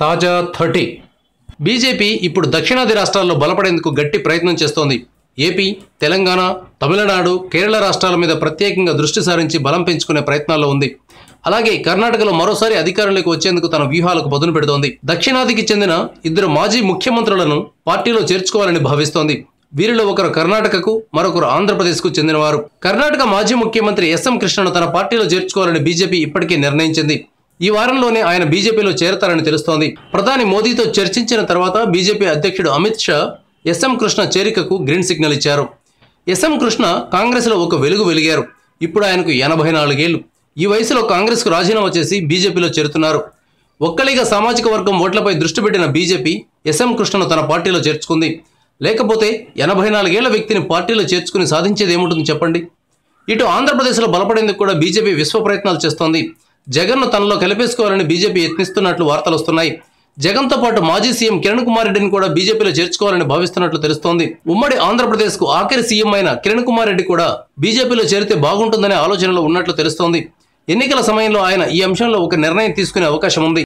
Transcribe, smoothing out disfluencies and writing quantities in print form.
తాజా 30 బీజేపీ ఇప్పుడు దక్షిణాది రాష్ట్రాల్లో బలపడేందుకు గట్టి ప్రయత్నం చేస్తోంది. ఏపీ, తెలంగాణ, తమిళనాడు, కేరళ రాష్ట్రాల మీద ప్రత్యేకంగా దృష్టి సారించి బలం పెంచుకునే ప్రయత్నాల్లో ఉంది. అలాగే కర్ణాటకలో మరోసారి అధికారంలోకి వచ్చేందుకు తన వ్యూహాలకు పదును పెడుతోంది. దక్షిణాదికి చెందిన 2 మాజీ ముఖ్యమంత్రులను పార్టీలో చేర్చుకోవాలని భావిస్తోంది. వీరిలో ఒకరు కర్ణాటకకు, మరొకరు ఆంధ్రప్రదేశ్కు చెందినవారు. కర్ణాటక మాజీ ముఖ్యమంత్రి ఎస్ఎం కృష్ణను తన పార్టీలో చేర్చుకోవాలని బీజేపీ ఇప్పటికే నిర్ణయించింది. ఈ వారంలోనే ఆయన బీజేపీలో చేరతారని తెలుస్తోంది. ప్రధాని మోదీతో చర్చించిన తర్వాత బీజేపీ అధ్యక్షుడు అమిత్ షా ఎస్ఎం కృష్ణ చేరికకు గ్రీన్ సిగ్నల్ ఇచ్చారు. ఎస్ఎం కృష్ణ కాంగ్రెస్లో ఒక వెలుగు వెలిగారు. ఇప్పుడు ఆయనకు 84 ఏళ్లు. ఈ వయసులో కాంగ్రెస్కు రాజీనామా చేసి బీజేపీలో చేరుతున్నారు. ఒక్కలిగా సామాజిక వర్గం ఓట్లపై దృష్టి పెట్టిన బీజేపీ ఎస్ఎం కృష్ణను తన పార్టీలో చేర్చుకుంది. లేకపోతే 84 ఏళ్ల వ్యక్తిని పార్టీలో చేర్చుకుని సాధించేది ఏముంటుంది చెప్పండి. ఇటు ఆంధ్రప్రదేశ్లో బలపడేందుకు కూడా బీజేపీ విశ్వ ప్రయత్నాలు చేస్తోంది. జగన్ను తనలో కలిపేసుకోవాలని బీజేపీ యత్నిస్తున్నట్లు వార్తలు వస్తున్నాయి. జగన్తో పాటు మాజీ సీఎం కిరణ్ కుమార్ రెడ్డిని కూడా బీజేపీలో చేర్చుకోవాలని భావిస్తున్నట్లు తెలుస్తోంది. ఉమ్మడి ఆంధ్రప్రదేశ్కు ఆఖరి సీఎం అయిన కిరణ్ కుమార్ రెడ్డి కూడా బీజేపీలో చేరితే బాగుంటుందనే ఆలోచనలో ఉన్నట్లు తెలుస్తోంది. ఎన్నికల సమయంలో ఆయన ఈ అంశంలో ఒక నిర్ణయం తీసుకునే అవకాశం ఉంది.